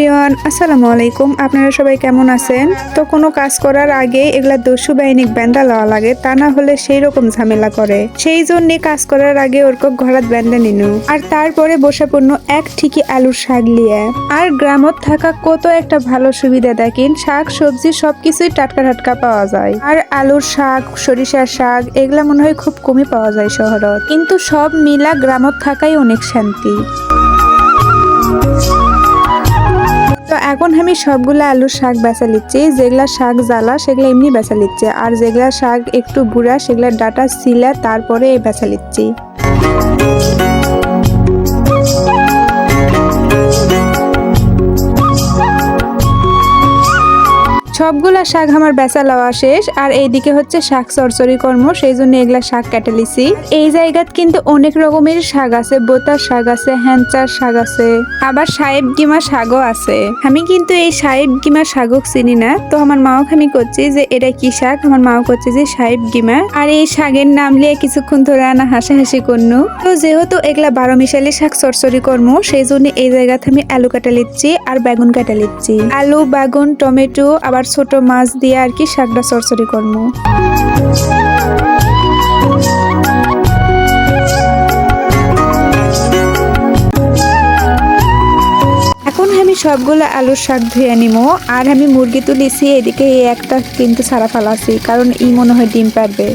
Everyone, আসসালামু আলাইকুম। আপনারা সবাই কেমন আছেন? তো কোনো কাজ করার আগে এগুলা দস্যু বাহিনী বেন্দা লওয়া লাগে, তা না হলে সেই রকম ঝামেলা করে। সেই জন্য কাজ করার আগে ওরকক ঘরাত বেন্দা নিনু আর তারপরে বসে পড়নো এক ঠিকই আলুর শাক লিয়ে। আর গ্রামত থাকা কত একটা ভালো সুবিধা দেখেন, শাক সবজি সবকিছুই টাটকা টাটকা পাওয়া যায়। আর আলুর শাক, সরিষার শাক এগুলা মনে হয় খুব কমই পাওয়া যায় শহরত, কিন্তু সব মিলা গ্রামত থাকাই অনেক শান্তি। তো এখন আমি সবগুলা আলুর শাক বেচা লিচ্ছি। যেগুলা শাক জ্বালা সেগুলা এমনি বেচা লিচ্ছে, আর যেগুলা শাক একটু বুড়া সেগুলা ডাটা সিলা তারপরে বেচা লিচ্ছি। সবগুলা শাক আমার বেচা লওয়া শেষ, আর এইদিকে হচ্ছে শাক চরচরি কর্ম, সেই জন্য এগুলা শাক কেটে লিছি। এই জায়গাত কিন্তু অনেক রকমের শাক আছে, বোতার শাক আছে, হ্যাঞ্চার শাক আছে, আবার সাহেব গিমা শাকও আছে। আমি কিন্তু এই সাহেব গিমা শাকক চিনি না, তো আমার মাও আমি করছি যে এটা কি শাক, আমার মাও করছে যে সাহেব গিমা। আর এই শাকের নাম লিয়ে কিছুক্ষণ ধরে আনা হাসাহাসি করনু। তো যেহেতু এগুলা 12 মিশালি শাক চরচরি কর্ম, সেই জন্য এই জায়গাতে আমি আলু কাটা লিচ্ছি আর বেগুন কাটা লিচ্ছি। আলু, বেগুন, টমেটো আবার ছোট মাছ দিয়ে আর কি শাকটা চরচরি করবো। এখন আমি সবগুলো আলুর শাক ধুয়ে নিবো। আর আমি মুরগি তুলিছি, এদিকে একটা কিন্তু সারা ফালাছি, কারণ ই মনে হয় ডিম পারবে।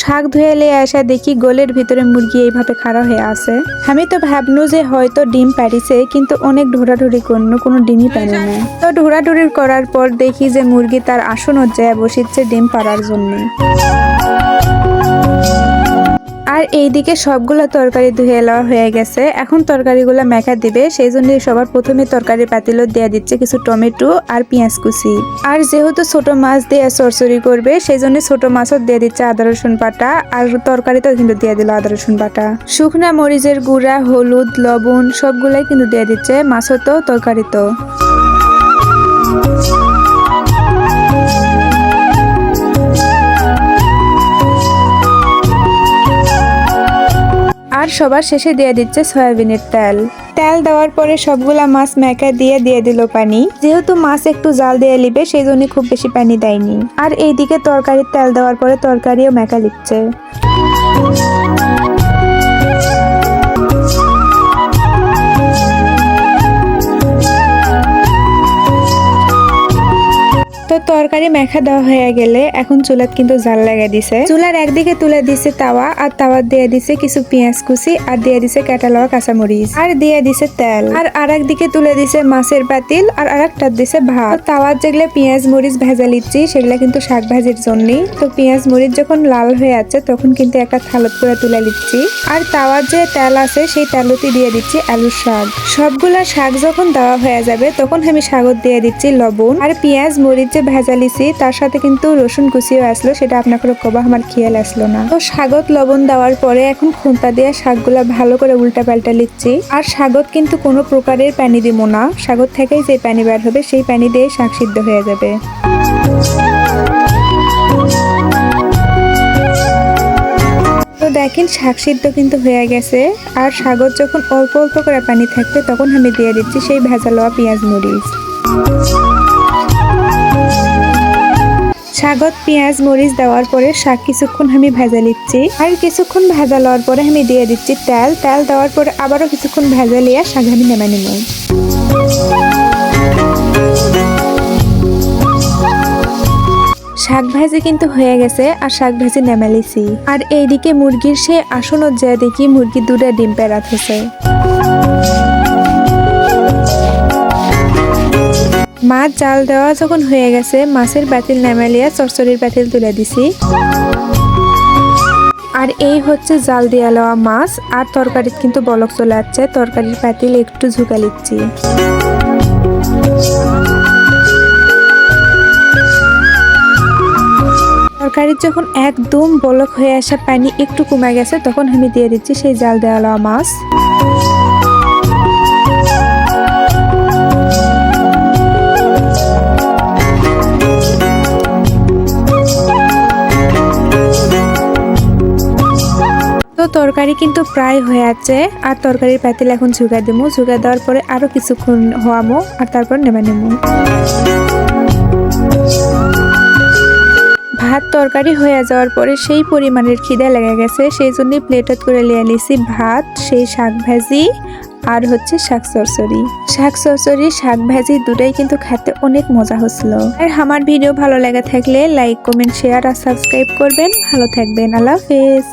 শাক ধুয়ে লিয়ে আসা দেখি গোলের ভিতরে মুরগি এইভাবে খাড়া হয়ে আছে। আমি তো ভাবনু যে হয়তো ডিম পারিছে, কিন্তু অনেক ঢোড়াঢুড়ি করলো, কোনো ডিমই পারে না। তো ঢোড়াঢুড়ি করার পর দেখি যে মুরগি তার আসন যায় বসিচ্ছে ডিম পাড়ার জন্য। আর এইদিকে সবগুলো তরকারি ধুয়ে লওয়া হয়ে গেছে, এখন তরকারিগুলো মেখা দিবে, সেই জন্য সবার প্রথমে তরকারি পাতিল দিয়ে দিচ্ছে কিছু টমেটো আর পেঁয়াজ কুচি। আর যেহেতু ছোট মাছ দিয়ে চরচড়ি করবে, সেই জন্য ছোট মাছও দিয়ে দিচ্ছে আদা রসুন বাটা, আর তরকারিতেও কিন্তু দিয়ে দিল আদা রসুন বাটা। শুকনা মরিচের গুঁড়া, হলুদ, লবণ সবগুলাই কিন্তু দিয়ে দিচ্ছে মাছও তো তরকারিতেও। আর সবার শেষে দিয়ে দিচ্ছে সয়াবিনের তেল। তেল দেওয়ার পরে সবগুলা মাছ মেখা দিয়ে দিল পানি। যেহেতু মাছ একটু জাল দিয়ে লিবে, সেই জন্য খুব বেশি পানি দেয়নি। আর এইদিকে তরকারির তেল দেওয়ার পরে তরকারিও মেখা লিচ্ছে। তো তরকারি মেখা দেওয়া হয়ে গেলে এখন চুলাত কিন্তু জাল লাগা দিছে। চুলার একদিকে তুলে দিছে তাওয়া, আর তাওয়া দিয়ে দিছে কিছু পেঁয়াজ কুচি, আর দিয়ে দিছে কাটা লওয়া কাঁচামরিচ, আর দিয়ে দিছে তেল। আর আরেক দিকে তুলে দিছে মাছের পাতিল, আর আরেকটা দিছে ভাত। তাওয়ার যেগুলা পেঁয়াজ মরিচ ভেজা লিচ্ছি সেগুলা কিন্তু শাক ভাজির জন্যই। তো পেঁয়াজ মরিচ যখন লাল হয়ে আছে তখন কিন্তু একটা থালত করে তুলে দিচ্ছি। আর তাওয়ার যে তেল আছে সেই তেলটি দিয়ে দিচ্ছি আলুর শাক। সবগুলা শাক যখন দেওয়া হয়ে যাবে তখন আমি শাকত দিয়ে দিচ্ছি লবণ, আর পেঁয়াজ মরিচ ভেজা লিছি, তার সাথে কিন্তু রসুন কুচিও আসলো, সেটা আপনাকে কবা আমার খেয়াল আসলো না। তো শাকত লবণ দেওয়ার পরে এখন খুন্তা দিয়ে শাকগুলা ভালো করে উল্টা পাল্টা লিচ্ছি। আর শাকত কিন্তু কোনো প্রকারের পানি দিব না, শাকত থেকেই যে পানি বের হবে সেই পানি দিয়ে শাক সিদ্ধ হয়ে যাবে। তো দেখেন শাক সিদ্ধ কিন্তু হয়ে গেছে। আর শাকত যখন অল্প অল্প করে পানি থাকবে তখন আমি দিয়ে দিচ্ছি সেই ভেজা লওয়া পেঁয়াজ মরিচ। শাকত পেঁয়াজ মরিচ দেওয়ার পরে শাক কিছুক্ষণ আমি ভেজা লিচ্ছি। আর কিছুক্ষণ ভেজা লওয়ার পরে আমি দিয়ে দিচ্ছি তেল। তেল দেওয়ার পরে আবারও কিছুক্ষণ ভেজা লিয়ে শাক আমি নেমে নিব। শাক ভাজি কিন্তু হয়ে গেছে, আর শাক ভাজি নেমে লিছি। আর এইদিকে মুরগির সে আসনত যায় দেখি মুরগি দুটা ডিম পেড়া হয়েছে। মাছ জাল দেওয়া যখন হয়ে গেছে, মাছের পাতিল নামালিয়া চরচড়ির পাতিল তুলে দিছি। আর এই হচ্ছে জাল দিয়া লওয়া মাছ। আর তরকারিত কিন্তু বলক চলে যাচ্ছে, তরকারির পাতিল একটু ঝুঁকা লিচ্ছি। তরকারির যখন একদম বলক হয়ে আসা পানি একটু কমে গেছে তখন আমি দিয়ে দিচ্ছি সেই জাল দেওয়া লওয়া মাছ। তরকারি কিন্তু প্রায় হয়ে আছে আর তরকারির পাতিল এখন ঝুঁকা দেবো, ঝুঁকা দেওয়ার পরে আরো কিছুক্ষণ হওয়ামো আর তারপর নেমে নেবো। ভাত তরকারি হয়ে যাওয়ার পরে সেই পরিমাণের খিদে লেগে গেছে, সেই জন্যই প্লেটত করে লিয়ে নিয়েছি ভাত, সেই শাক ভাজি আর হচ্ছে শাক চরচড়ি। শাক ভাজি দুটাই কিন্তু খেতে অনেক মজা হচ্ছিল। আর আমার ভিডিও ভালো লেগে থাকলে লাইক কমেন্ট শেয়ার আর সাবস্ক্রাইব করবেন। ভালো থাকবেন, আল্লাহ হাফেজ।